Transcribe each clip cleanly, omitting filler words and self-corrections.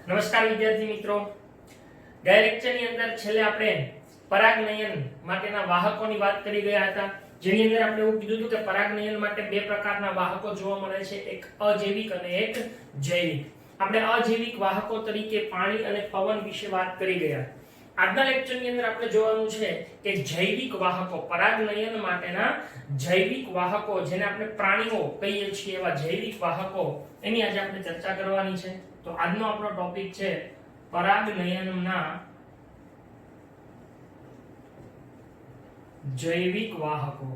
નમસ્કાર વિદ્યાર્થી મિત્રો, ગયા લેક્ચરની અંદર છેલ્લે આપણે પરાગનયન માટેના વાહકોની વાત કરી ગયા હતા, જેની અંદર આપણે એવું કીધું હતું કે પરાગનયન માટે બે પ્રકારના વાહકો જોવા મળે છે, એક અજૈવિક અને એક જૈવિક. આપણે અજૈવિક વાહકો તરીકે પાણી અને પવન વિશે વાત કરી ગયા. આજના લેક્ચરની અંદર આપણે જોવાનું છે કે જૈવિક વાહકો, પરાગનયન માટેના જૈવિક વાહકો, જેને આપણે પ્રાણીઓ કહીએ છીએ એવા જૈવિક વાહકો, એની આજે આપણે ચર્ચા કરવાની છે. તો આજનો આપણો ટોપિક છે પરાગનયનના જૈવિક વાહકો.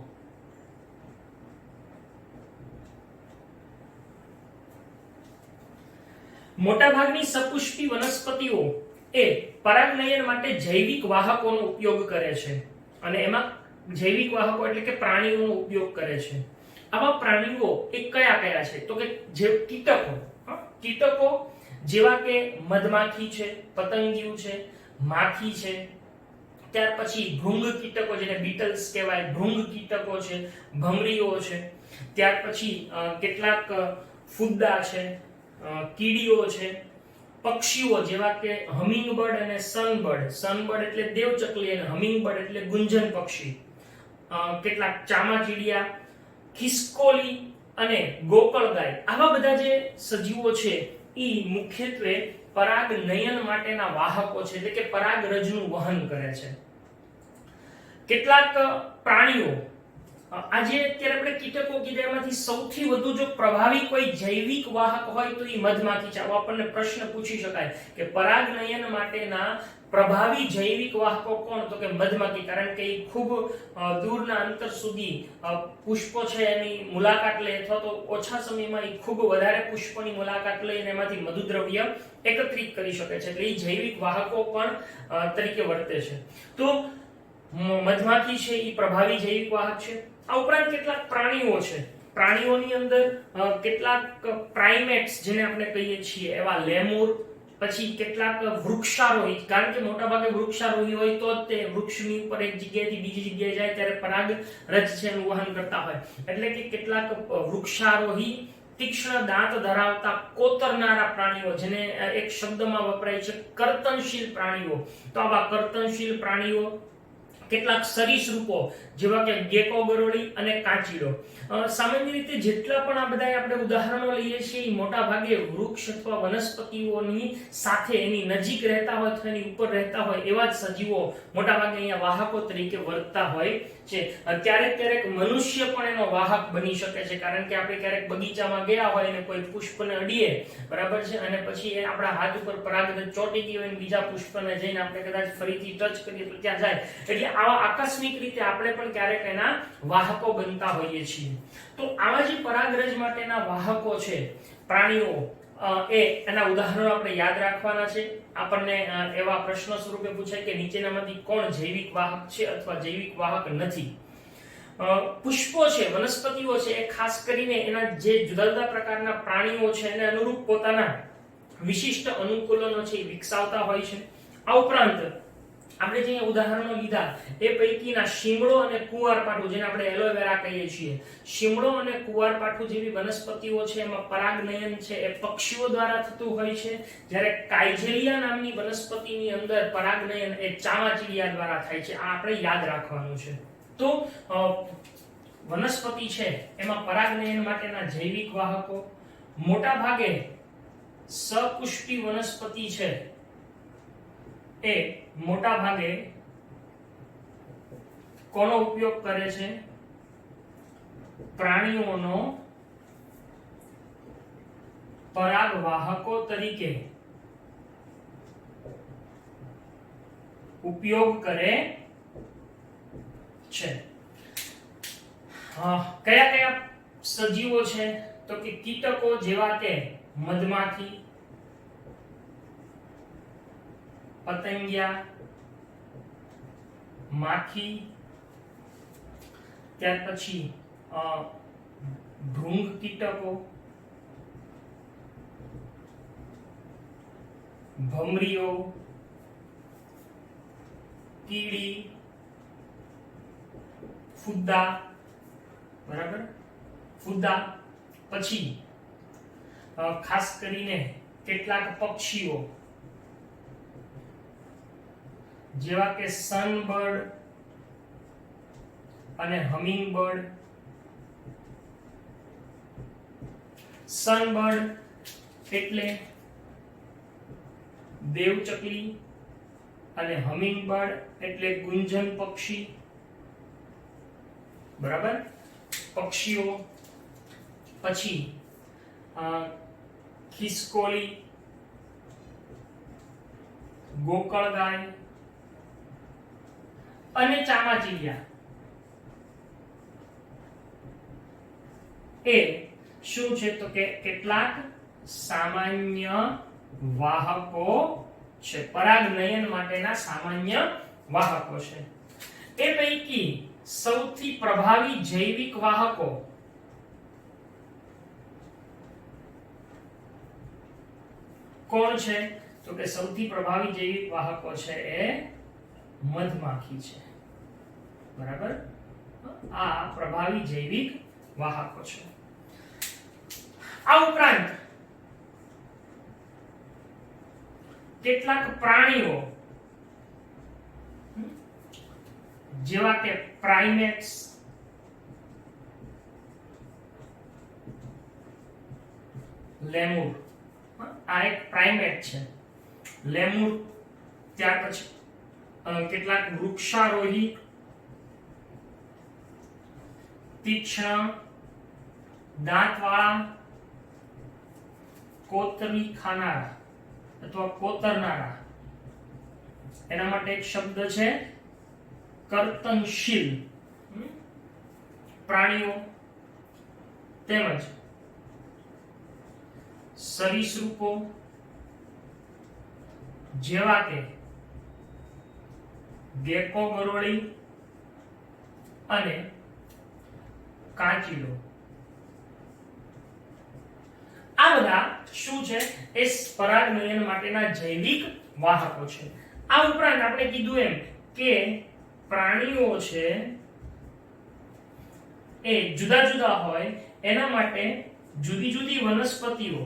મોટાભાગની સપુષ્પી વનસ્પતિઓ એ પરાગનયન માટે જૈવિક વાહકોનો ઉપયોગ કરે છે, અને એમાં જૈવિક વાહકો એટલે કે પ્રાણીઓનો ઉપયોગ કરે છે. આવા પ્રાણીઓ એ કયા કયા છે? તો કે જે કીટકો જેવા કે મધમાખી છે, પતંગિયું છે, માખી છે, ત્યાર પછી ભૃંગ કીટકો જેને બીટલ્સ કહેવાય, ભૃંગ કીટકો છે, ભમરીઓ છે, ત્યાર પછી કેટલાક ફુદ્દા છે, કીડીઓ છે, પક્ષીઓ જેવા કે હમિંગબર્ડ અને સનબર્ડ. સનબર્ડ એટલે દેવચકલી અને હમિંગબર્ડ એટલે ગુંજન પક્ષી, કેટલાક ચામાચીડિયા, ખિસકોલી અને ગોકળગાય. આવા બધા જે સજીવો છે એ મુખ્યત્વે પરાગનયન માટેના વાહકો છે, એટલે કે પરાગરજનું વહન કરે છે. કેટલાક પ્રાણીઓ, આજે અત્યારે આપણે કીટકો કીધા, એમાંથી સૌથી વધુ જો પ્રભાવી કોઈ જૈવિક વાહક હોય તો એ મધમાખી છે. આપણને પ્રશ્ન પૂછી શકાય કે પરાગનયન માટેના પ્રભાવી જૈવિક વાહકો કોણ? તો કે મધમાખી, કારણ કે એ ખૂબ દૂરના અંતર સુધી પુષ્પો છે એની મુલાકાત લે, અથવા તો ઓછા સમયમાં એ ખૂબ વધારે પુષ્પોની મુલાકાત લઈને એમાંથી મધુદ્રવ્ય એકત્રિત કરી શકે છે, એટલે એ જૈવિક વાહકો પણ તરીકે વર્તે છે. તો મધમાખી છે એ પ્રભાવી જૈવિક વાહક છે. આ ઉપરાંત કેટલાક પ્રાણીઓ છે. પ્રાણીઓની અંદર કેટલાક પ્રાઇમેટ્સ જેને આપણે કહીએ છીએ એવા લેમુર, પછી કેટલાક વૃક્ષારોહી, કારણ કે મોટાભાગે વૃક્ષારોહી હોય તો જ તે વૃક્ષની ઉપર એક જગ્યાએથી બીજી જગ્યાએ જાય ત્યારે પરાગરજ છે એનું વહન કરતા હોય. એટલે કે કેટલાક વૃક્ષારોહી, તીક્ષ્ણ દાંત ધરાવતા કોતરનારા પ્રાણીઓ, જેને એક શબ્દમાં વપરાય છે કર્તનશીલ પ્રાણીઓ. તો આવા કર્તનશીલ પ્રાણીઓ, કેટલાક સરીસૃપો જેવા કે ગેકો ગરોળી અને કાચીડો. સામાન્ય રીતે જેટલા પણ આ બધા આપણે ઉદાહરણો લઈએ છીએ એ મોટા ભાગે વૃક્ષ અથવા વનસ્પતિઓની સાથે એની નજીક રહેતા હોય અથવા એની ઉપર રહેતા હોય એવા જ સજીવો મોટા ભાગે અહીંયા વાહકો તરીકે વર્તતા હોય છે. ક્યારેક મનુષ્ય પણ એનો વાહક બની શકે છે, કારણ કે આપણે ક્યારેક બગીચામાં ગયા હોય અને કોઈ પુષ્પને અડીએ, બરાબર છે, અને પછી એ આપણા હાથ ઉપર પરાગરજ ચોંટી ગઈ હોય અને બીજા પુષ્પને જઈને આપણે કદાચ ફરીથી ટચ કરીએ તો ત્યાં જાય. એટલે આવા આકસ્મિક રીતે આપણે પણ ક્યારેક એના વાહકો બનતા હોઈએ છીએ. તો આવા જે પરાગરજ માટેના વાહકો છે પ્રાણીઓ, એના ઉદાહરણો આપણે યાદ રાખવાના છે. આપણને એવા પ્રશ્નો સ્વરૂપે પૂછાય કે નીચેનામાંથી કોણ જૈવિક વાહક છે અથવા જૈવિક વાહક નથી? પુષ્પો છે, વનસ્પતિઓ છે, એ ખાસ કરીને એના જે જુદા જુદા પ્રકારના પ્રાણીઓ છે એને અનુરૂપ પોતાના વિશિષ્ટ અનુકૂલનો છે એ વિકસાવતા હોય છે. આ ઉપરાંત આપણે જે ઉદાહરણો લીધા એ પૈકીના શીમળો અને કુંવારપાઠું, જેને આપણે એલોવેરા કહીએ છીએ, શીમળો અને કુંવારપાઠું જેવી વનસ્પતિઓ છે એમાં પરાગનયન છે એ પક્ષીઓ દ્વારા થતું હોય છે, જ્યારે કાઇજેલિયા નામની વનસ્પતિની અંદર પરાગનયન એ ચામાચીડિયા દ્વારા થાય છે. આ આપણે યાદ રાખવાનું છે. તો વનસ્પતિ છે એમાં પરાગનયન માટેના જૈવિક વાહકો, મોટા ભાગે સપુષ્પી વનસ્પતિ છે એ મોટા ભાગે કોનો ઉપયોગ કરે છે? પ્રાણીઓનો પરાગવાહકો તરીકે ઉપયોગ કરે છે. કયા કયા સજીવો છે? તો કે કીટકો જેવા કે મધમાખી, પતંગિયા, માખી, ત્યાર પછી ભૃંગ કીટકો, ભમરીઓ, કીડી, ફુદ્દા, બરાબર, ફુદ્દા, પછી ખાસ કરીને કેટલાક પક્ષીઓ જેવા કે સનબર્ડ અને હમિંગબર્ડ. સનબર્ડ એટલે દેવચકલી અને હમિંગબર્ડ એટલે ગુંજન પક્ષી. બરાબર, પક્ષીઓ. પછી ખિસકોલી, ગોકળગાય અને ચામાચીડિયા એ શું છે તો કે કેટલાક સામાન્ય વાહકો છે, પરાગનયન માટેના સામાન્ય વાહકો છે. એ પૈકી સૌથી પ્રભાવી જૈવિક વાહકો કોણ છે તો કે સૌથી પ્રભાવી જૈવિક વાહકો છે એ મધમાખી છે. બરાબર, આ પ્રભાવી જૈવિક વાહકો છે. આ ઉપરાંત કેટલાક પ્રાણીઓ જેવા કે પ્રાઇમેટ્સ, લેમુર, આ એક પ્રાઇમેટ છે, લેમુર. ત્યાર પછી કેટલાક વૃક્ષારોહી, તીક્ષ્ણ દાંતવાળા, કોતરી ખાનારા અથવા કોતરનારા, એના માટે એક શબ્દ છે કર્તનશીલ પ્રાણીઓ. તેમજ સરીસૃપો જેવા કે ગેકો ગરોળી અને કાચીડો. આ બધા શું છે એ પરાગનયન માટેના જૈવિક વાહકો છે. આ ઉપરાંત આપણે કીધું એમ કે પ્રાણીઓ છે એ જુદા જુદા હોય, એના માટે જુદી જુદી વનસ્પતિઓ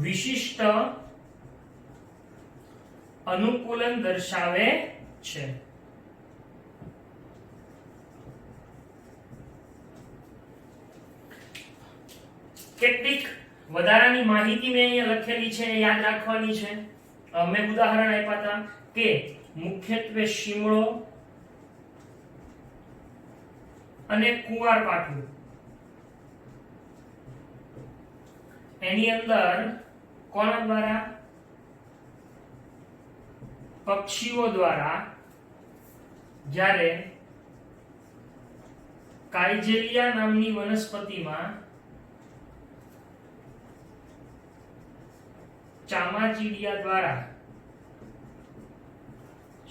વિશિષ્ટ અનુકૂલન દર્શાવે છે. કેટલીક વધારાની માહિતી મેં અહીંયા લખેલી છે, યાદ રાખવાની છે. મેં ઉદાહરણ આપ્યા હતા કે મુખ્યત્વે શીમળો અને કુંવારપાઠું, એની અંદર કોના દ્વારા? પક્ષીઓ દ્વારા. જ્યારે કાઇજેલિયા નામની વનસ્પતિમાં ચામાચીડિયા દ્વારા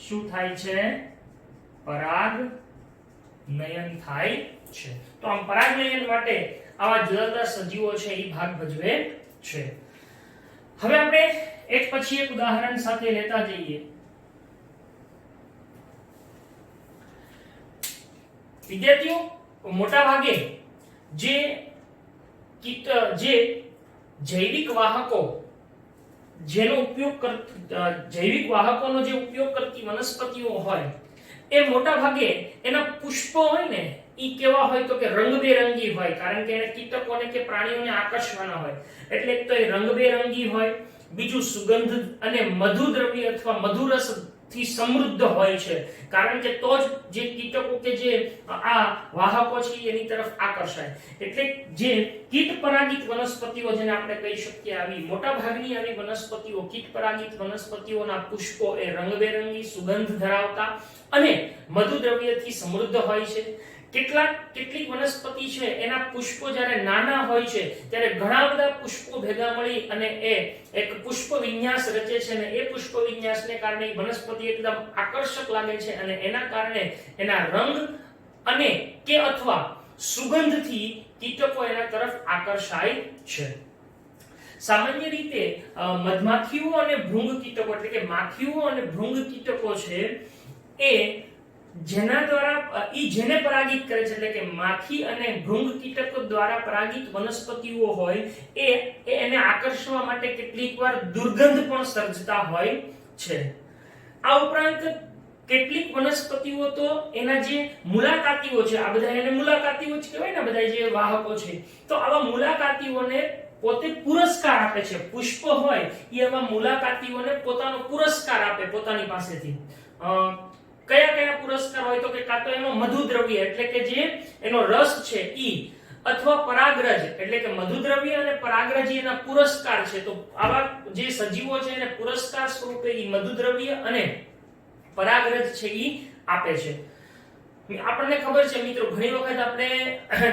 શું થાય છે? પરાગનયન થાય છે. તો આમ પરાગનયન માટે આવા જુદા જુદા સજીવો છે એ ભાગ ભજવે છે. હવે આપણે એક પછી એક ઉદાહરણ સાથે લેતા જઈએ. વિદ્યાર્થીઓ, મોટા ભાગે જે જૈવિક વાહકો જેનો ઉપયોગ જૈવિક વાહકોનો જે ઉપયોગ કરતી વનસ્પતિઓ હોય એ મોટા ભાગે એના પુષ્પો હોય ને ઈ કેવા હોય તો કે રંગબેરંગી હોય, કારણ કે એને કીટકોને કે પ્રાણીઓને આકર્ષવાના હોય. એટલે એક તો એ રંગબેરંગી હોય, બીજું સુગંધ અને મધુ દ્રવ્ય અથવા મધુરસ થી સમૃદ્ધ હોય છે, કારણ કે તો જ જે કીટકો કે જે આ વાહકો છે એની તરફ આકર્ષાય. એટલે જે કીટ પરાગિત વનસ્પતિઓ જેને આપણે કહી શકીએ, આવી મોટા ભાગની આવી વનસ્પતિઓ, કીટ પરાગિત વનસ્પતિઓના પુષ્પો એ રંગબેરંગી, સુગંધ ધરાવતા અને મધુ દ્રવ્યથી સમૃદ્ધ હોય છે. કેટલીક વનસ્પતિ છે એના પુષ્પો જ્યારે નાના હોય છે ત્યારે ઘણા બધા પુષ્પો ભેગા મળી અને એ એક પુષ્પ વિન્યાસ રચે છે, અને એ પુષ્પ વિન્યાસને કારણે વનસ્પતિ એકદમ આકર્ષક લાગે છે અને એના કારણે એના રંગ અને કે અથવા સુગંધથી કીટકો એના તરફ આકર્ષાય છે. સામાન્ય રીતે મધમાખીઓ અને ભૃંગ કીટકો એટલે કે માખીઓ અને ભૃંગ કીટકો છે એ જેના દ્વારા જેને પરાગિત કરે છે એટલે કે માખી અને ભૃંગ કીટકો દ્વારા પરાગિત વનસ્પતિઓ હોય એને આકર્ષવા માટે કેટલીકવાર દુર્ગંધ પણ સર્જતા હોય છે. આ ઉપરાંત કેટલીક વનસ્પતિઓ તો એના જે મુલાકાતીઓ છે, આ બધા એને મુલાકાતીઓ જ કહેવાય ને, બધા જે વાહકો છે, તો આવા મુલાકાતીઓને પોતે પુરસ્કાર આપે છે. પુષ્પ હોય એ આવા મુલાકાતીઓને પોતાનો પુરસ્કાર આપે પોતાની પાસેથી. કયા કયા પુરસ્કાર હોય તો કે કાં તો એનો મધુદ્રવ્ય એટલે કે જે એનો રસ છે ઈ, અથવા પરાગરજ એટલે કે મધુદ્રવ્ય અને પરાગરજ એના પુરસ્કાર છે. તો આવા જે સજીવો છે એને પુરસ્કાર સ્વરૂપે ઈ મધુદ્રવ્ય અને પરાગરજ છે ઈ આપે છે. આપણને ખબર છે મિત્રો, ઘણી વખત આપણે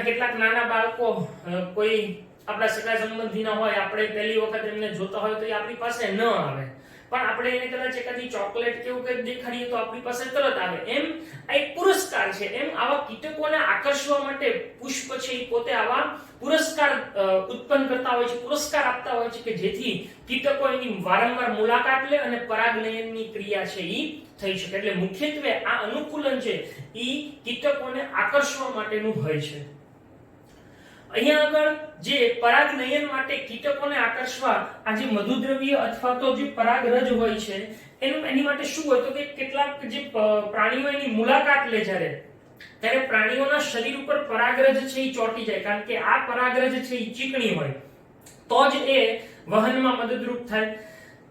કેટલાક નાના બાળકો કોઈ આપણા સગા સંબંધીના હોય, આપણે પહેલી વખત એમને જોતા હોય તો એ આપણી પાસે ન આવે, પણ આપણે એને કદાચ એકાદી ચોકલેટ કે એવું કંઈક દેખાડીએ તો આપણી પાસે તરત આવે. એમ આ એક પુરસ્કાર છે. એમ આવા કીટકોને આકર્ષવા માટે પુષ્પ છે એ પોતે આવા પુરસ્કાર ઉત્પન્ન કરતા હોય છે, પુરસ્કાર આપતા હોય છે કે જેથી કીટકો એની વારંવાર મુલાકાત લે અને પરાગનયનની ક્રિયા છે એ થઈ શકે. એટલે મુખ્યત્વે આ અનુકૂલન છે એ કીટકોને આકર્ષવા માટેનું હોય છે. અહીંયા આગળ જે પરાગનયન માટે કીટકોને આકર્ષવા આ જે મધુદ્રવ્ય અથવા તો જે પરાગરજ હોય છે એની માટે શું હોય તો કે કેટલાક જે પ્રાણીઓ એની મુલાકાત લે ત્યારે પ્રાણીઓના શરીર ઉપર પરાગરજ છે એ ચોંટી જાય, કારણ કે આ પરાગરજ છે એ ચીકણી હોય તો જ એ વહનમાં મદદરૂપ થાય.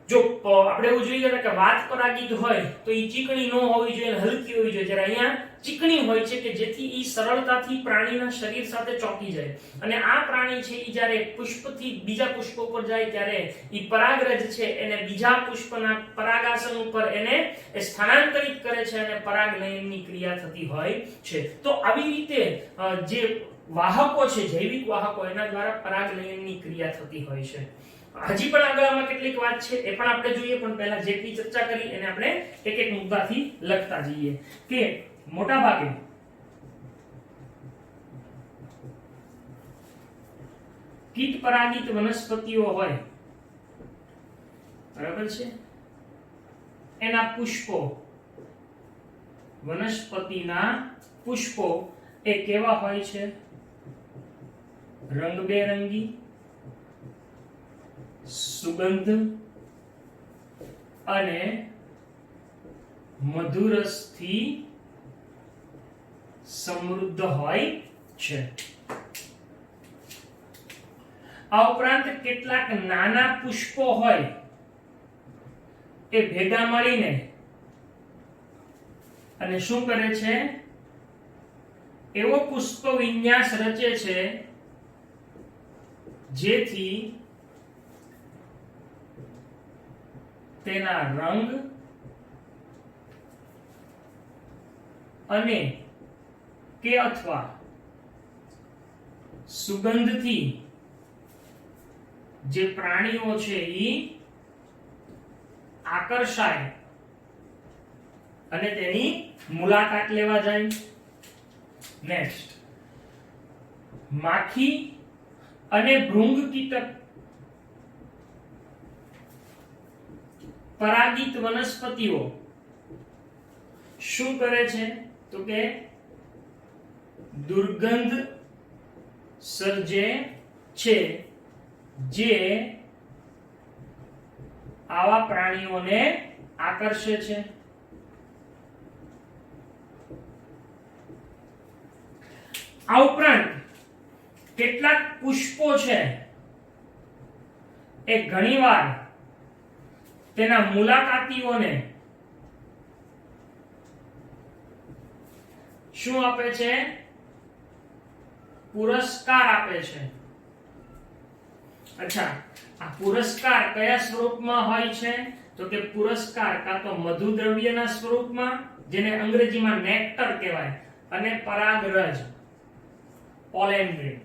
જો આપણે એવું જોઈએ કે વાત પરાગિત હોય તો એ ચીકણી ન હોવી જોઈએ, હલકી હોવી જોઈએ, જ્યારે અહીંયા ચીકણી હોય છે કે જેથી એ સરળતાથી પ્રાણીના શરીર સાથે ચોંટી જાય. અને આ પ્રાણી છે એ જ્યારે પુષ્પથી બીજા પુષ્પ ઉપર જાય ત્યારે એ પરાગરજ છે એને બીજા પુષ્પના પરાગાસન ઉપર એને સ્થાનાંતરિત કરે છે અને પરાગનયનની ક્રિયા થતી હોય છે. તો આવી રીતે જે વાહકો છે, જૈવિક વાહકો, એના દ્વારા પરાગનયનની ક્રિયા થતી હોય છે. હજી પણ આગળ આમાં કેટલીક વાત છે એ પણ આપણે જોઈએ, પણ પહેલા જેટલી ચર્ચા કરી એને આપણે એક એક મુદ્દાથી લખતા જઈએ. કે મોટા ભાગે કીટ પરાગિત વનસ્પતિઓ હોય, બરાબર છે, એના પુષ્પો, વનસ્પતિના પુષ્પો એ કેવા હોય છે? રંગબેરંગી, સુગંધ અને મધુરસથી સમૃદ્ધ હોય છે. આ ઉપરાંત કેટલાક નાના પુષ્પો હોય એ ભેગા મળીને અને શું કરે છે? એવો પુષ્પ વિન્યાસ રચે છે જેથી તેના રંગ અને કે અથવા સુગંધથી જે પ્રાણીઓ છે એ આકર્ષાય અને તેની મુલાકાત લેવા જાય. નેક્સ્ટ, માખી અને ભૃંગ કીટક પરાગિત વનસ્પતિઓ શું કરે છે તો કે દુર્ગંધ સર્જે છે જે આવા પ્રાણીઓને આકર્ષે છે. આ ઉપરાંત કેટલાક પુષ્પો છે એ ઘણીવાર તેના મુલાકાતીઓને શું આપે છે? પુરસ્કાર આપે છે. અચ્છા, આ પુરસ્કાર કયા સ્વરૂપમાં હોય છે તો કે પુરસ્કાર કાં તો મધુદ્રવ્યના સ્વરૂપમાં, જેને અંગ્રેજીમાં નેક્ટર કહેવાય, અને પરાગરજ, પોલેન ગ્રેન,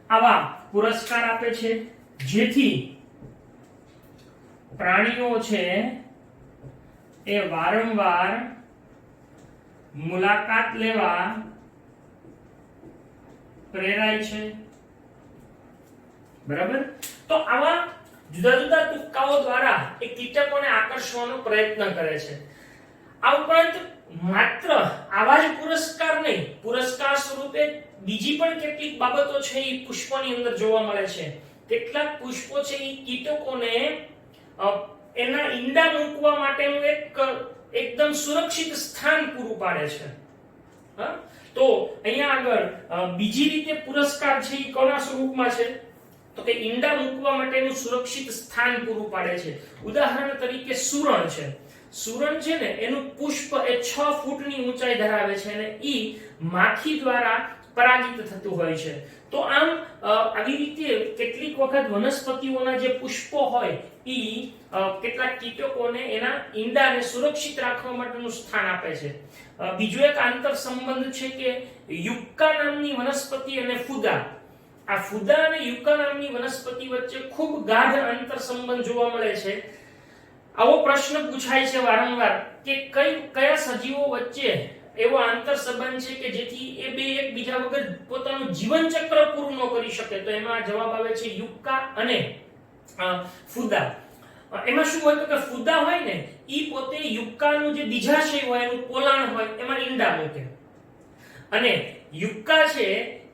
આવા પુરસ્કાર આપે છે જેથી પ્રાણીઓ છે એ વારંવાર મુલાકાત લેવા પ્રેરાય છે. બરાબર? તો આવા જુદા જુદા તુક્કાઓ દ્વારા એ કીટકોને આકર્ષવાનો પ્રયત્ન કરે છે. આ ઉપરાંત માત્ર આવા જ પુરસ્કાર નહીં, પુરસ્કાર સ્વરૂપે બીજી પણ કેટલીક બાબતો છે એ પુષ્પોની અંદર જોવા મળે છે. કેટલાક પુષ્પો છે એ કીટકોને એના ઈંડા મૂકવા માટેનું એકદમ સુરક્ષિત સ્થાન પૂરું પાડે છે. તો અહીંયા આગળ બીજી રીતે પુરસ્કાર છે એ કોના સ્વરૂપમાં છે? તો કે ઈંડા મૂકવા માટેનું સુરક્ષિત સ્થાન પૂરું પાડે છે. ઉદાહરણ તરીકે સુરણ છે. સુરણ છે ને એનું પુષ્પ એ 6 ફૂટની ઊંચાઈ ધરાવે છે અને ઈ માખી દ્વારા પરાગિત થતું હોય છે. તો આમ આવી રીતે કેટલીક વખત વનસ્પતિઓના જે પુષ્પો હોય ઈ કેટલાક કીટકોને એના ઈંડાને સુરક્ષિત રાખવા માટેનું સ્થાન આપે છે. બીજો એક આંતર સંબંધ છે કે યુક્કા નામની વનસ્પતિ અને ફુદા. આ ફુદા અને યુક્કા નામની વનસ્પતિ વચ્ચે ખૂબ ગાઢ આંતર સંબંધ જોવા મળે છે. આવો પ્રશ્ન પૂછાય છે વારંવાર કે કયા સજીવો વચ્ચે એવો આંતર સંબંધ છે કે જેથી એ બે એકબીજા વગર પોતાનું જીવન ચક્ર પૂરું ન કરી શકે? તો એમાં જવાબ આવે છે યુક્કા અને ફુદા. એમાં શું હોય તો કે ફુદા હોય ને ઈ પોતે યુક્કાનું જે બીજાશય હોય એનું પોલાણ હોય એમાં ઈંડા મૂકે અને યુક્કા છે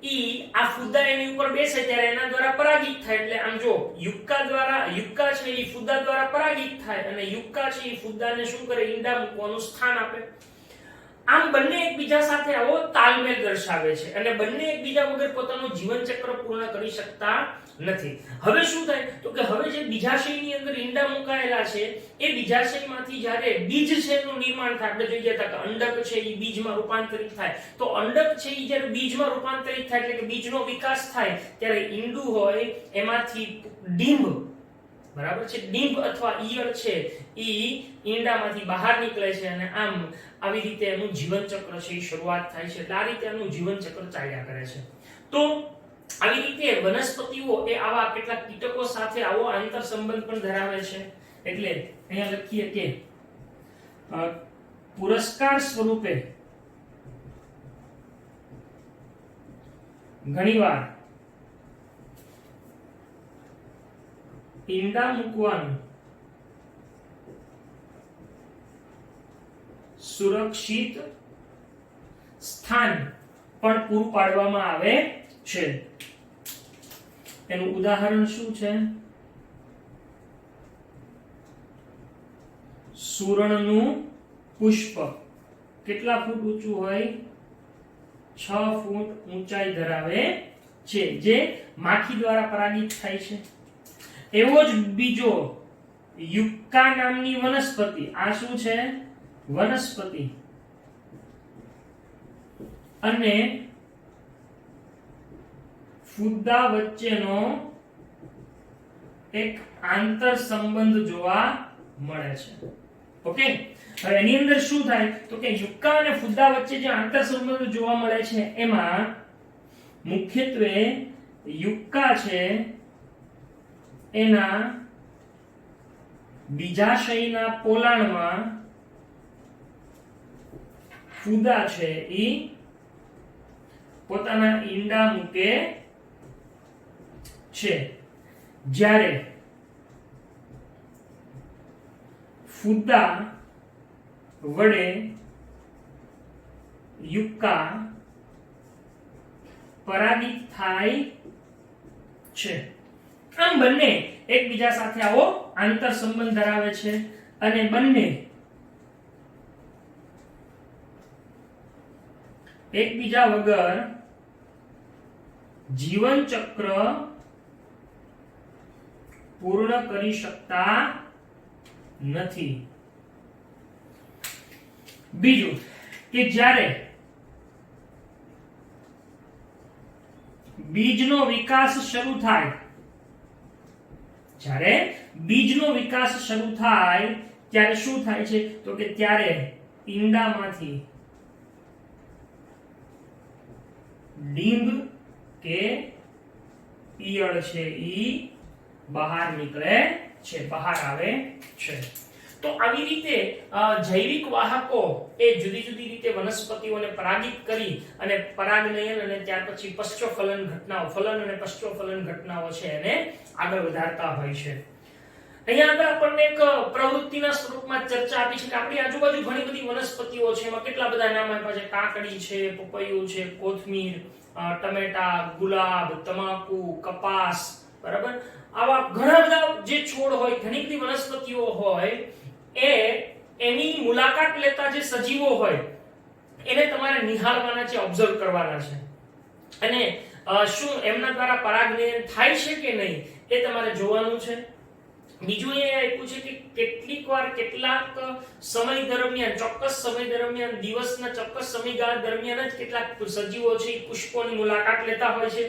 ઈ આ ફુદા એની ઉપર બેસે ત્યારે એના દ્વારા પરાગિત થાય. એટલે આમ જો યુક્કા છે ઈ ફુદા દ્વારા પરાગિત થાય અને યુક્કા છે ઈ ફુદાને શું કરે? ઈંડા મૂકવાનું સ્થાન આપે. આમ બંને એકબીજા સાથે આવો તાલમેલ દર્શાવે છે અને બંને એકબીજા વગર પોતાનું જીવન ચક્ર પૂર્ણ કરી શકતા નથી. હવે શું થાય તો કે હવે જે બીજાશયની અંદર ઈંડા મુકાયેલા છે એ બીજાશયમાંથી જ્યારે બીજ છે એનું નિર્માણ થાય, આપણે જોઈએ હતા કે અંડક છે એ બીજમાં રૂપાંતરિત થાય. તો અંડક છે એ જ્યારે બીજમાં રૂપાંતરિત થાય એટલે કે બીજનો વિકાસ થાય ત્યારે ઈંડું હોય એમાંથી ડીંભ, બરાબર છે, ડીંભ અથવા ઈયળ છે ઈ ઈંડામાંથી બહાર નીકળે છે અને આમ આવી રીતે એનું જીવન ચક્ર છે એ શરૂઆત થાય છે. એટલે આ રીતે એનું જીવન ચક્ર ચાલ્યા કરે છે. તો આવી રીતે વનસ્પતિઓ એ આવા કેટલાક કીટકો સાથે આવો આંતર સંબંધ પણ ધરાવે છે. એટલે અહીંયા લખીએ કે પુરસ્કાર સ્વરૂપે ઘણીવાર ઈંડા મૂકવાનું સુરક્ષિત સ્થાન પણ પૂરું પાડવામાં આવે છે. એનું ઉદાહરણ શું છે? સુરણનું પુષ્પ કેટલા ફૂટ ઊંચું હોય? 6 ફૂટ ઊંચાઈ ધરાવે છે, જે માખી દ્વારા પરાગિત થાય છે. એવો જ બીજો યુક્કા નામની વનસ્પતિ. આ શું છે? વનસ્પતિ. અને ફુદ્દા વચ્ચેનો એક આંતર સંબંધ જોવા મળે છે. ઓકે, હવે એની અંદર શું થાય તો કે યુક્કા અને ફુદ્દા વચ્ચે જે આંતર સંબંધ જોવા મળે છે એમાં મુખ્યત્વે યુક્કા છે એના બીજાશયના પોલાણમાં ફુદ્દા છે ઈ પોતાના ઈંડા મૂકે છે. જ્યારે ફુદ્દા વડે યુક્કા પરાગિત થાય છે. આમ બંને એકબીજા સાથે આવો આંતર સંબંધ ધરાવે છે અને બંને એકબીજા વગર જીવન ચક્ર પૂર્ણ કરી શકતા નથી. બીજું કે જ્યારે બીજનો વિકાસ શરૂ થાય, ત્યારે શું થાય છે તો કે ત્યારે ઈંડામાંથી ડીંભ કે ઈયળ છે ઈ બહાર નીકળે છે, બહાર આવે છે. તો આવી રીતે જૈવિક વાહકો એ જુદી જુદી રીતે વનસ્પતિઓને પરાગિત કરી અને પરાગનયન અને ત્યાર પછી પશ્ચફલન ઘટનાઓ, ફલન અને પશ્ચફલન ઘટનાઓ છે એને આગળ વધારતા હોય છે. અહીંયા આગળ આપણને એક પ્રવૃત્તિના સ્વરૂપમાં ચર્ચા આપી છે કે આપણી આજુબાજુ ઘણી બધી વનસ્પતિઓ છે, એમાં કેટલા બધા નામ આપ્યા છે, કાકડી છે, પપૈયું છે, કોથમીર, ટમેટા, ગુલાબ, તમાકુ, કપાસ, બરાબર, આવા ઘણા બધા જે છોડ હોય, ઘણી બધી વનસ્પતિઓ હોય, એની મુલાકાત લેતા જે સજીવો હોય એને તમારે નિહાળવાના છે, ઓબ્ઝર્વ કરવાના છે, અને શું એમના દ્વારા પરાગનયન થાય છે કે નહીં એ તમારે જોવાનું છે. બીજું એ આપ્યું છે કે કેટલીક વાર કેટલાક સમય દરમિયાન, ચોક્કસ સમય દરમિયાન, દિવસના ચોક્કસ સમયગાળા દરમિયાન જ કેટલાક સજીવો છે એ પુષ્પોની મુલાકાત લેતા હોય છે,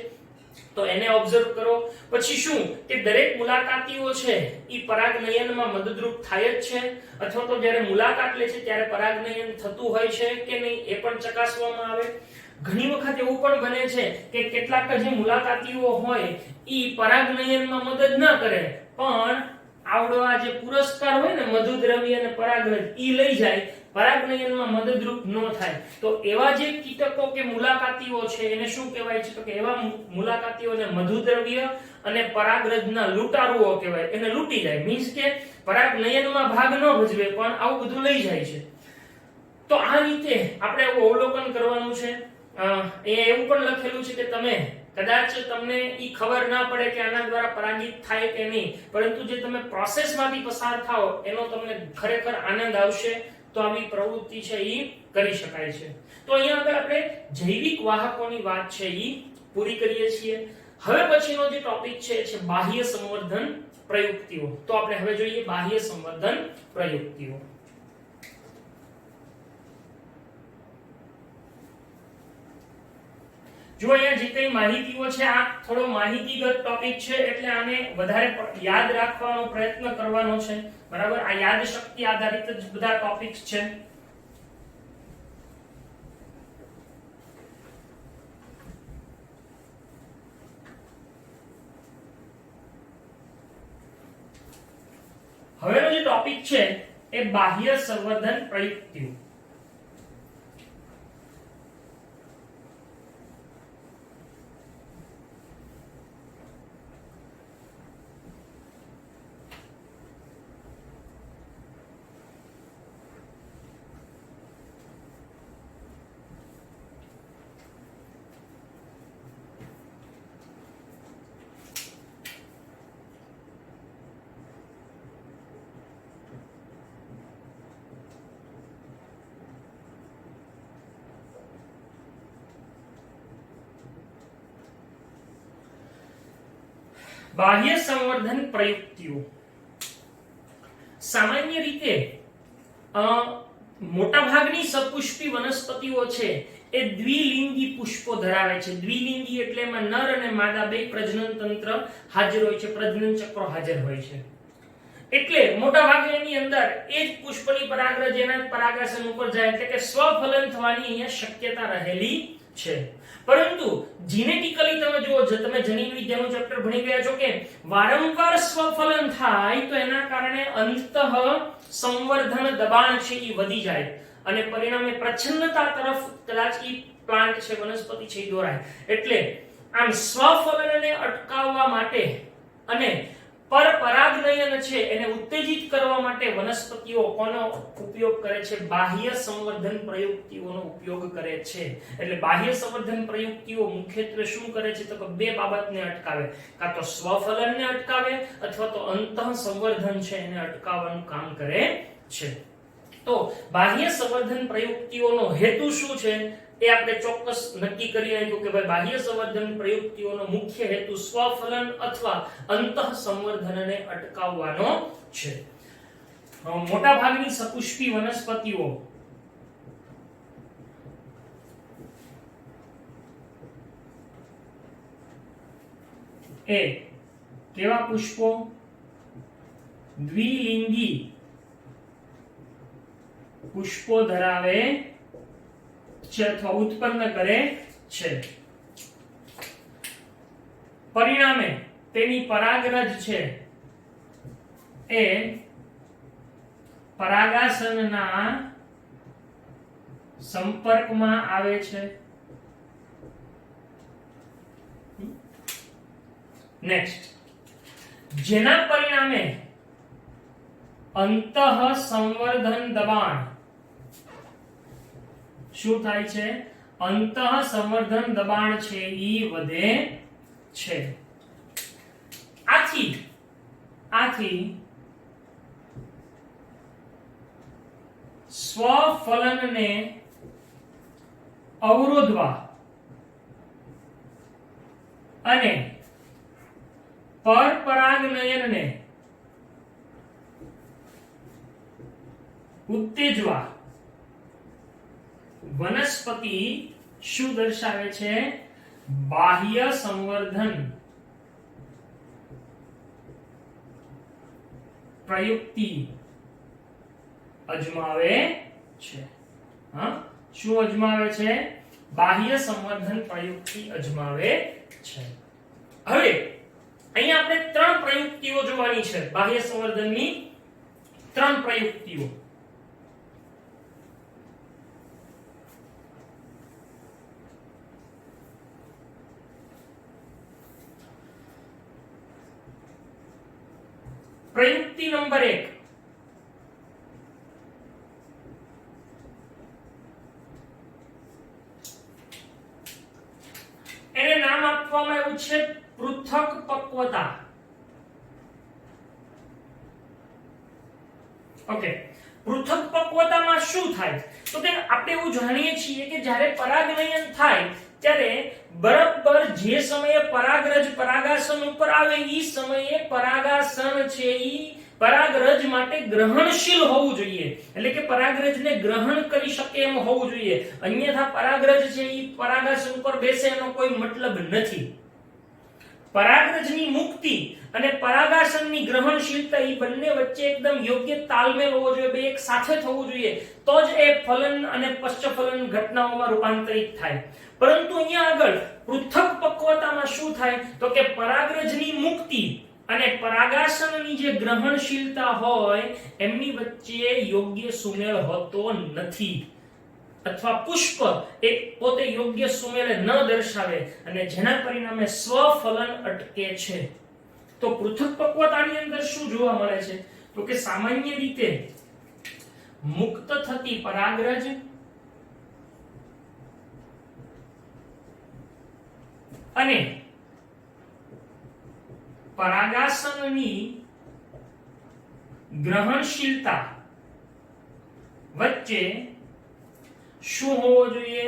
તો એને ઓબ્ઝર્વ કરો. પછી શું કે દરેક મુલાકાતીઓ છે એ પરાગનયનમાં મદદરૂપ થાય જ છે, અથવા તો જ્યારે મુલાકાત લે છે ત્યારે પરાગનયન થતું હોય છે કે નહીં એ પણ ચકાસવામાં આવે. ઘણી વખત એવું પણ બને છે કે કેટલાક જે મુલાકાતીઓ હોય એ પરાગનયનમાં મદદ ન કરે, પણ આવડો આ જે પુરસ્કાર હોય ને મધુદ્રવ્ય અને પરાગરજ ઈ લઈ જાય, પરાગનયનમાં મદદરૂપ ન થાય, તો એવા જે કીટકો કે મુલાકાતીઓ છે એને શું કહેવાય છે? તો કે એવા મુલાકાતીઓને મધુદ્રવ્ય અને પરાગરજના લૂંટારુઓ કહેવાય. એને લૂંટી જાય, મીન્સ કે પરાગનયનમાં ભાગ ન ભજવે પણ આવું બધું લઈ જાય છે. તો આ રીતે આપણે એવું અવલોકન કરવાનું છે. એવું પણ લખેલું છે કે તમે કદાચ તમને ઈ ખબર ના પડે કે આના દ્વારા પરાગિત થાય કે નહીં, પરંતુ જે તમે પ્રોસેસમાંથી પસાર થાઓ એનો તમને ખરેખર આનંદ આવશે. તો આવી પ્રવૃત્તિ છે ઈ કરી શકાય છે. તો અહીંયા આગળ આપણે જૈવિક વાહકોની વાત છે ઈ પૂરી કરીએ છીએ. હવે પછીનો જે ટોપિક છે બાહ્ય સંવર્ધન પ્રયુક્તિઓ. તો આપણે હવે જોઈએ બાહ્ય સંવર્ધન પ્રયુક્તિઓ. જો અહીંયા જે કઈ માહિતીઓ છે આ થોડો માહિતીગત ટોપિક છે, એટલે આને વધારે યાદ રાખવાનો પ્રયત્ન કરવાનો છે, બરાબર. આ યાદ શક્તિ આધારિત જ બધા ટોપિક્સ છે. હવેનો જે ટોપિક છે એ બાહ્ય સંવર્ધન પ્રયુક્તિઓ. બાહ્ય સંવર્ધન પ્રયુક્તિઓ સામાન્ય રીતે મોટાભાગની સપુષ્પી વનસ્પતિઓ છે એ દ્વિલિંગી પુષ્પો ધરાવે છે. દ્વિલિંગી એટલે એમાં નર અને માદા બે પ્રજનન તંત્ર હાજર હોય છે, પ્રજનન ચક્રો હાજર હોય છે. એટલે મોટાભાગે એની અંદર એ જ પુષ્પની પરાગરજ એના જ પરાગાસન ઉપર જાય, એટલે કે સ્વફલન થવાની અહીંયા શક્યતા રહેલી છે. પરંતુ જીનેટિકલી તમે જુઓ, તમે જનીન વિદ્યાનું ચેપ્ટર ભણી ગયા છો કે વારંવાર સ્વફલન થાય તો એના કારણે અંતઃ સંવર્ધન દબાણ છે એ વધી જાય અને પરિણામે પ્રચ્છન્નતા તરફ કદાચ ઈ પ્લાન્ટ છે, વનસ્પતિ છે એ દોરાય. એટલે આમ સ્વફલનને અટકાવવા માટે અને પરપરાગનયન છે એને ઉત્તેજિત કરવા માટે વનસ્પતિઓ કોનો ઉપયોગ કરે છે? બાહ્ય સંવર્ધન પ્રયુક્તિઓનો ઉપયોગ કરે છે. એટલે બાહ્ય સંવર્ધન પ્રયુક્તિઓ મુખ્યત્વે શું કરે છે? તો બે બાબતને અટકાવે, કાં તો સ્વફલનને અટકાવે અથવા તો અંતઃ સંવર્ધન છે એને અટકાવવાનું કામ કરે છે. તો બાહ્ય સંવર્ધન પ્રયુક્તિઓનો હેતુ શું છે એ આપણે ચોક્કસ નક્કી કરી નાખ્યું કે ભાઈ બાહ્ય સંવર્ધન પ્રયુક્તિઓનો મુખ્ય હેતુ સ્વફલન અથવા અંતઃ સંવર્ધનને અટકાવવાનો છે. મોટા ભાગની સપુષ્પી વનસ્પતિઓ એ કેવા પુષ્પો? દ્વિલિંગી પુષ્પો ધરાવે છે અથવા ઉત્પન્ન કરે છે. પરિણામે તેની પરાગરજ છે એ પરાગાસનના સંપર્કમાં આવે છે. નેક્સ્ટ, જેના પરિણામે અંતઃ સંવર્ધન દબાણ શું થાય છે? અંતઃ સંવર્ધન દબાણ છે ઈ વધે છે. આથી સ્વફલનને અવરોધવા અને પરપરાગનયનને ઉત્તેજવા વનસ્પતિ શું દર્શાવે છે? બાહ્ય સંવર્ધન પ્રયુક્તિ અજમાવે છે. શું અજમાવે છે? બાહ્ય સંવર્ધન પ્રયુક્તિ અજમાવે છે. હવે અહીંયા આપણે ત્રણ પ્રયુક્તિઓ જોવાની છે. બાહ્ય સંવર્ધનની ત્રણ પ્રયુક્તિઓ. પ્રયુક્તિ નંબર 1, એને નામ આપવામાં આવ્યું છે પૃથક પક્વતા. ઓકે, પૃથક પક્વતામાં શું થાય? તો કે આપણે એવું જાણીએ છીએ કે જ્યારે પરાગનયન થાય ત્યારે બરાબર જે સમયે પરાગરજ પરાગાસન ઉપર આવે ઈ સમયે પરાગાસન છે ઈ પરાગરજ માટે ગ્રહણશીલ હોવું જોઈએ. એટલે કે પરાગરજને ગ્રહણ કરી શકે એમ હોવું જોઈએ. અન્યથા પરાગરજ છે ઈ પરાગાસન ઉપર બેસે એનો કોઈ મતલબ નથી. પરાગરજની મુક્તિ અને પરાગાસનની ગ્રહણશીલતા ઈ બંને વચ્ચે એકદમ યોગ્ય તાલમેલ હોવો જોઈએ. બે એક સાથે થવું જોઈએ તો જ એ ફલન અને પશ્ચફલન ઘટનાઓમાં રૂપાંતરિત થાય. પરંતુ અહીંયા આગળ પૃથક પક્વતામાં શું થાય? તો કે પરાગરજની મુક્તિ અને પરાગાસનની જે ગ્રહણશીલતા હોય એમની વચ્ચે યોગ્ય સુમેળ હોતો નથી, અથવા પુષ્પ એ પોતે યોગ્ય સુમેળ ન દર્શાવે અને જેના પરિણામે સ્વફલન અટકે છે. તો પૃથક પક્વતાની અંદર શું જોવા મળે છે? તો કે સામાન્ય રીતે મુક્ત થતી પરાગરજ અને પરાગાસનની ગ્રહણશીલતા વચ્ચે શું હોવો જોઈએ?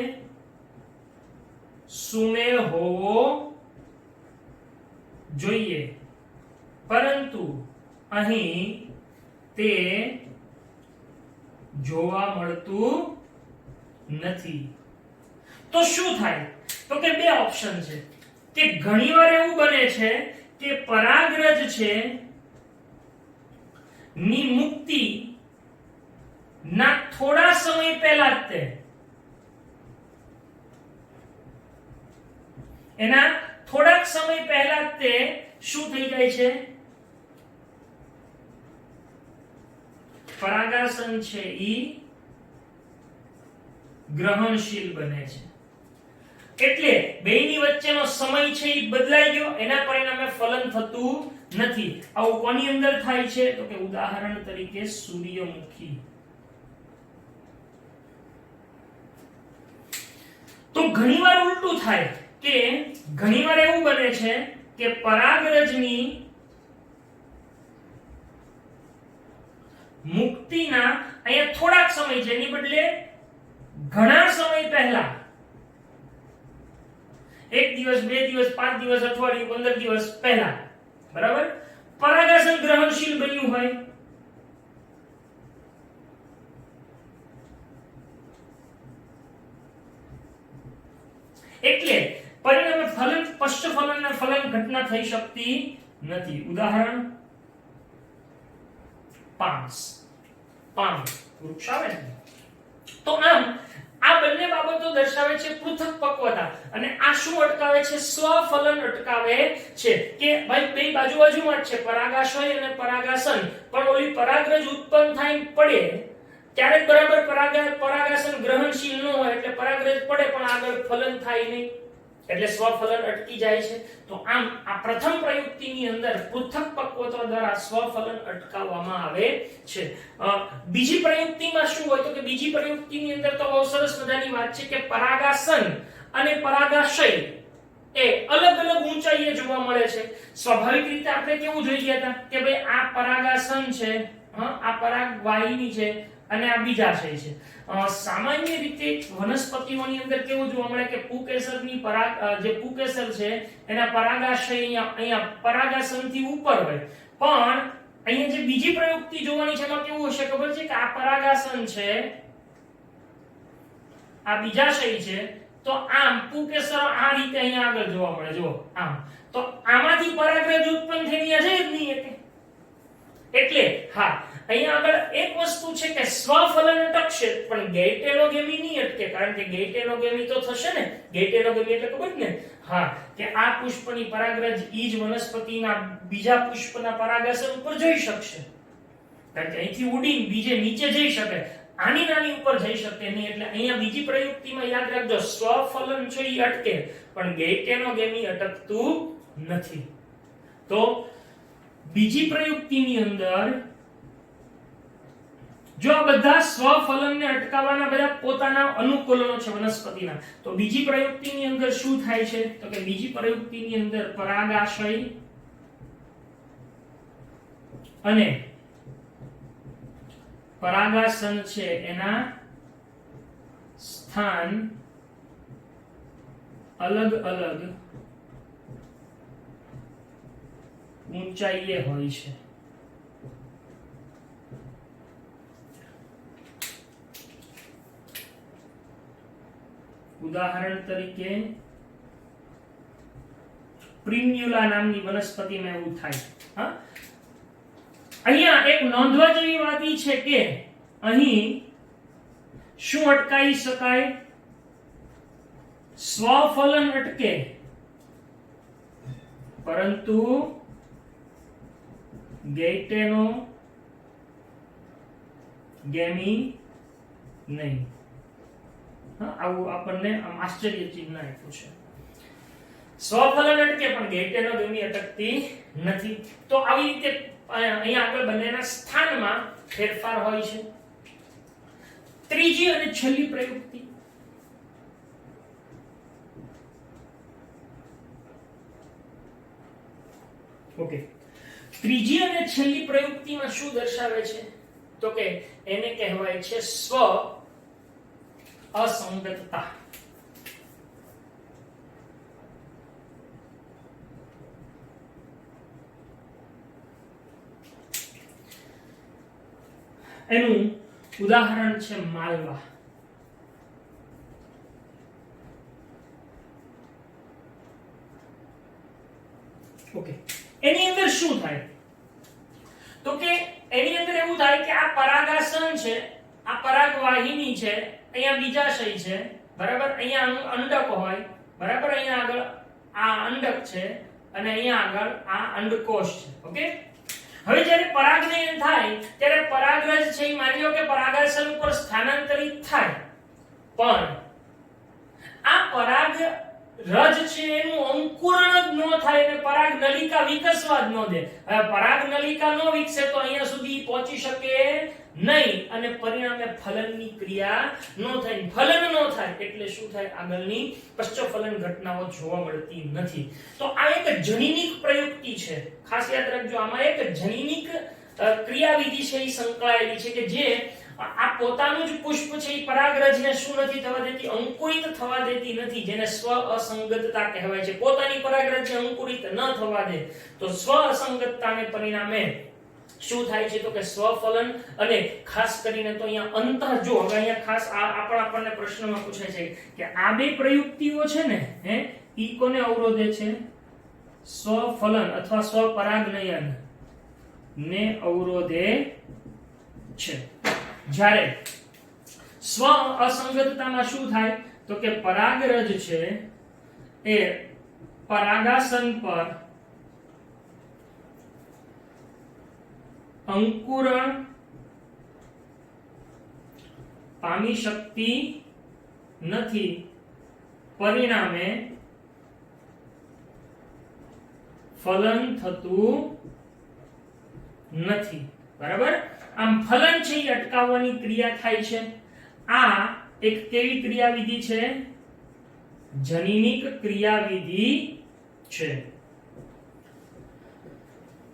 સુમેળ હોવો જોઈએ. પરંતુ અહીં તે જોવા મળતું નથી. તો શું થાય? તો કે બે ઓપ્શન છે. કે ઘણીવાર એવું બને છે કે પરાગરજ છે ની મુક્તિ ના થોડા સમય પહેલા જ એના થોડાક સમય પહેલા જ તે શું થઈ જાય છે? પરાગાસન છે ઈ ગ્રહણશીલ બને છે. એટલે બેયની વચ્ચેનો સમય છે ઈ બદલાઈ ગયો, એના પરિણામે ફલન થતું નથી. આવું કોની અંદર થાય છે? તો કે ઉદાહરણ તરીકે સૂર્યમુખી. તો ઘણીવાર ઉલટું થાય કે ઘણીવાર એવું બને છે કે પરાગરજની મુક્તિના અહીંયા થોડાક સમય છે એની બદલે ઘણા સમય પહેલા, 1 દિવસ 2 દિવસ 5 દિવસ અઠવાડિયું 15 દિવસ પહેલા, બરાબર, પરાગાસન ગ્રહણશીલ બન્યું હોય. એટલે પરિણામે ફલન પશ્ચફલન અને ફલન ઘટના થઈ શકતી નથી. ઉદાહરણ પામ વૃક્ષ આવે ને. તો આમ આ બંને બાબતો દર્શાવે છે પૃથક પક્વતા, અને આ શું અટકાવે છે? સ્વફલન અટકાવે છે. કે ભાઈ બે બાજુમાં જ છે, પરાગાશય અને પરાગાસન, પણ ઓલી પરાગરજ ઉત્પન્ન થાય પડે ત્યારે બરાબર પરાગાસન ગ્રહણશીલ ન હોય એટલે પરાગરજ પડે પણ આગળ ફલન થાય નહીં. એટલે સ્વફલન અટકી જાય છે. તો આમ આ પ્રથમ પ્રયુક્તિની અંદર પૃથક પક્વત્વ દ્વારા સ્વફલન અટકાવવામાં આવે છે. બીજી પ્રયુક્તિમાં શું હોય તો કે બીજી પ્રયુક્તિની અંદર તો બહુ સરસ મજાની વાત છે કે પરાગાસન અને પરાગાશય એ અલગ અલગ ઊંચાઈએ જોવા મળે છે. સ્વાભાવિક રીતે આપણે કેવું જોઈ ગયા હતા કે ભાઈ આ પરાગાસન છે, આ પરાગવાહિની છે અને આ બીજાશય છે. સામાન્ય રીતે વનસ્પતિઓની અંદર કેવું જોવા મળે કે પુકેસરની જે પુકેસર છે એના પરાગાશય અહીંયા પરાગાસનથી ઉપર હોય, પણ અહીંયા જે બીજી પ્રયુક્તિ જોવાની છે એમાં કેવું હશે ખબર છે કે આ પરાગાસન છે, આ બીજાશય છે, તો આમ પુકેસર આ રીતે અહીંયા આગળ જોવા મળે. જો આમ તો આમાંથી પરાગરજ ઉત્પન્ન થઈ છે જ નહીં. એટલે હા, અહીંયા આગળ એક વસ્તુ છે કે સ્વફલન અટકશે પણ ગેઇટેનોગેમી નહીં અટકે, કારણ કે ગેઇટેનોગેમી તો થશે ને. ગેઇટેનોગેમી એટલે ખબર જ ને? હા, કે આ પુષ્પની પરાગરજ ઈ જ વનસ્પતિના બીજા પુષ્પના પરાગાસન ઉપર જઈ શકશે, કારણ કે અહીંથી ઉડીને બીજે નીચે જઈ શકે, આની નાની ઉપર જઈ શકે નહીં. એટલે અહીંયા બીજી પ્રયુક્તિમાં યાદ રાખજો સ્વફલન છે ઈ અટકે પણ ગેઇટેનોગેમી અટકતું નથી. તો બીજી પ્રયુક્તિની અંદર જો આ બધા સ્વફલનને અટકાવવાના બધા પોતાના અનુકૂલનો છે વનસ્પતિના, તો બીજી પ્રયુક્તિની અંદર શું થાય છે તો કે બીજી પ્રયુક્તિની અંદર પરાગાશય અને પરાગાસન છે એના સ્થાન અલગ અલગ ઊંચાઈએ હોય છે. ઉદાહરણ તરીકે પ્રિમ્યુલા નામની વનસ્પતિમાં એવું થાય. હા, અહીંયા એક નોંધવા જેવી વાત ઈ છે કે અહીં શું અટકાવી શકાય? સ્વફલન અટકે પરંતુ ગેઇટેનોગેમી નહીં. આવું આપણને આશ્ચર્ય ચિહ્ન આપ્યું છે. સ્વફલન અટકે પણ ગેઇટેનોગેમી અટકતી નથી. તો આવી રીતે અહીંયા આગળ બંનેના સ્થાનમાં ફેરફાર હોય છે. ત્રીજી અને છેલ્લી પ્રયુક્તિ ઓકે, ત્રીજી અને છેલ્લી પ્રયુક્તિમાં શું દર્શાવે છે તો કે એને કહેવાય છે સ્વ અસંગતતા. એનું ઉદાહરણ છે માલવા. ઓકે, એની અંદર શું થાય તો કે એની અંદર એવું થાય કે આ પરાગાસન છે, આ પરાગવાહિની છે, અહીંયા બીજાશય છે, બરાબર, અહીંયા અંડક હોય, બરાબર, અહીંયા આગળ આ અંડક છે અને અહીંયા આગળ આ અંડકોષ છે. ઓકે, હવે જ્યારે પરાગનયન થાય ત્યારે પરાગરજ છે એ માની લો કે પરાગાસન ઉપર સ્થાનાંતરિત થાય, પણ આ પરાગ રજ છે એનું અંકુરણ જ ન થાય અને પરાગ નલિકા વિકસવા જ ન દે. હવે પરાગ નલિકા ન વિકસે તો અહીંયા સુધી પહોંચી શકે નહીં અને પરિણામે ફલનની ક્રિયા ન થાય. ફલન ન થાય એટલે શું થાય? આગળની પશ્ચફલન ઘટનાઓ જોવા મળતી નથી. તો આ એક જનીનિક પ્રયુક્તિ છે, ખાસ યાદ રાખજો. આમાં એક જનીનિક ક્રિયાવિધિ છે એ સંકળાયેલી છે કે જે આ પોતાનું જ પુષ્પ છે એ પરાગરજને શું નથી થવા દેતી? અંકુરિત થવા દેતી નથી, જેને સ્વ અસંગતતા કહેવાય છે. પોતાની પરાગરજને અંકુરિત ન થવા દે તો સ્વ અસંગતતાને પરિણામે શું થાય છે તો કે સ્વફલન અને ખાસ કરીને તો અહીંયા અંતઃ જો હવે અહીંયા ખાસ આપણને પ્રશ્નમાં પૂછાય છે કે આ બે પ્રયુક્તિઓ છે ને ઈ કોને અવરોધે છે? સ્વફલન અથવા સ્વપરાગનયન ને અવરોધે છે. જ્યારે સ્વ અસંગતતામાં શું થાય તો કે પરાગરજ છે એ પરાગાસન પર અંકુરણ પામી શકતી નથી, પરિણામે ફલન થતું નથી, બરાબર. આમ ફલન છે એ અટકાવવાની ક્રિયા થાય છે. આ એક કેવી ક્રિયાવિધિ છે? જનીનિક ક્રિયાવિધિ છે.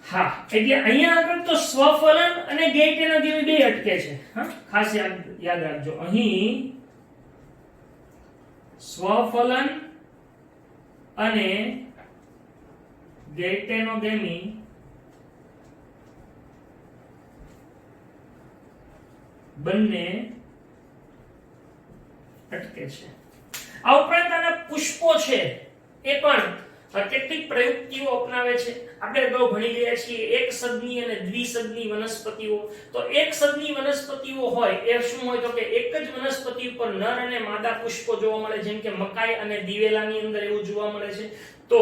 હા, એટલે અહીંયા આગળ તો સ્વફલન અને ગેઇટેનોગેમી બે અટકે છે. હા, ખાસ યાદ રાખજો. અહીં સ્વફલન અને ગેઇટેનોગેમી બંને અટકે છે. આ ઉપરાંત આના પુષ્પો છે એ પણ કેટલીક પ્રયુક્તિઓ અપનાવે છે. આપણે અગાઉ ભણી ગયા છીએ એક સદની અને દ્વિસદની વનસ્પતિઓ. તો એક સદની વનસ્પતિઓ હોય એ શું હોય? તો કે એક જ વનસ્પતિ ઉપર નર અને માદા પુષ્પો જોવા મળે, જેમ કે મકાઈ અને દિવેલાની અંદર એવું જોવા મળે છે. તો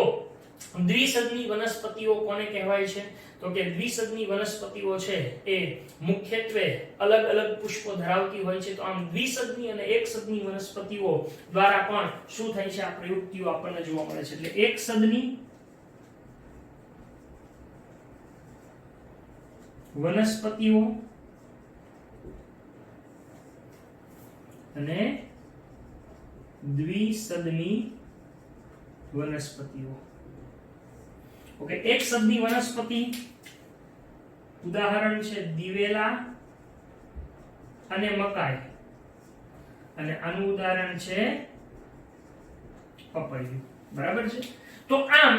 દ્વિસદની વનસ્પતિઓ કોને કહેવાય છે? તો કે દ્વિસદની વનસ્પતિઓ છે એ મુખ્યત્વે અલગ અલગ પુષ્પો ધરાવતી હોય છે. તો આમ દ્વિસદની અને એકસદની વનસ્પતિઓ દ્વારા પણ શું થાય છે? આ પ્રયુક્તિઓ આપણને જોવા મળે છે. એટલે એકસદની વનસ્પતિઓ અને દ્વિસદની વનસ્પતિઓ. ઓકે, એક સદની વનસ્પતિ ઉદાહરણ છે દિવેલા અને મકાઈ, અને આનું ઉદાહરણ છે પપૈયું, બરાબર છે. તો આમ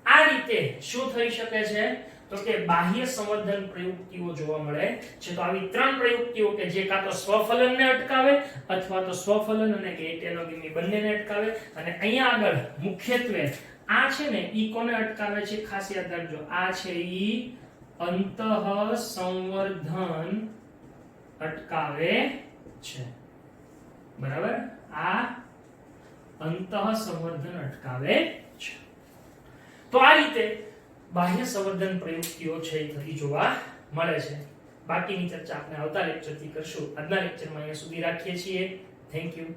આ રીતે શું થઈ શકે છે? તો કે બાહ્ય સંવર્ધન પ્રયુક્તિઓ જોવા મળે છે. તો આવી ત્રણ પ્રયુક્તિઓ કે જે કાં તો સ્વફલનને અટકાવે અથવા તો સ્વફલન અને ગેઇટેનોગેમી બંનેને અટકાવે. અને અહીંયા આગળ મુખ્યત્વે આ છે ને ઈ કોને અટકાવે છે? ખાસ યાદ રાખજો, આ છે ઈ અંતઃસંવર્ધન અટકાવે છે, બરાબર. આ અંતઃસંવર્ધન અટકાવે છે. તો આ રીતે બાહ્ય સંવર્ધન પ્રયુક્તિઓ છે એ થતી જોવા મળે છે. બાકીની ચર્ચા આપણે આવતા લેક્ચરથી કરશું. આજના લેક્ચરમાં અહીંયા સુધી રાખીએ છીએ. Thank you.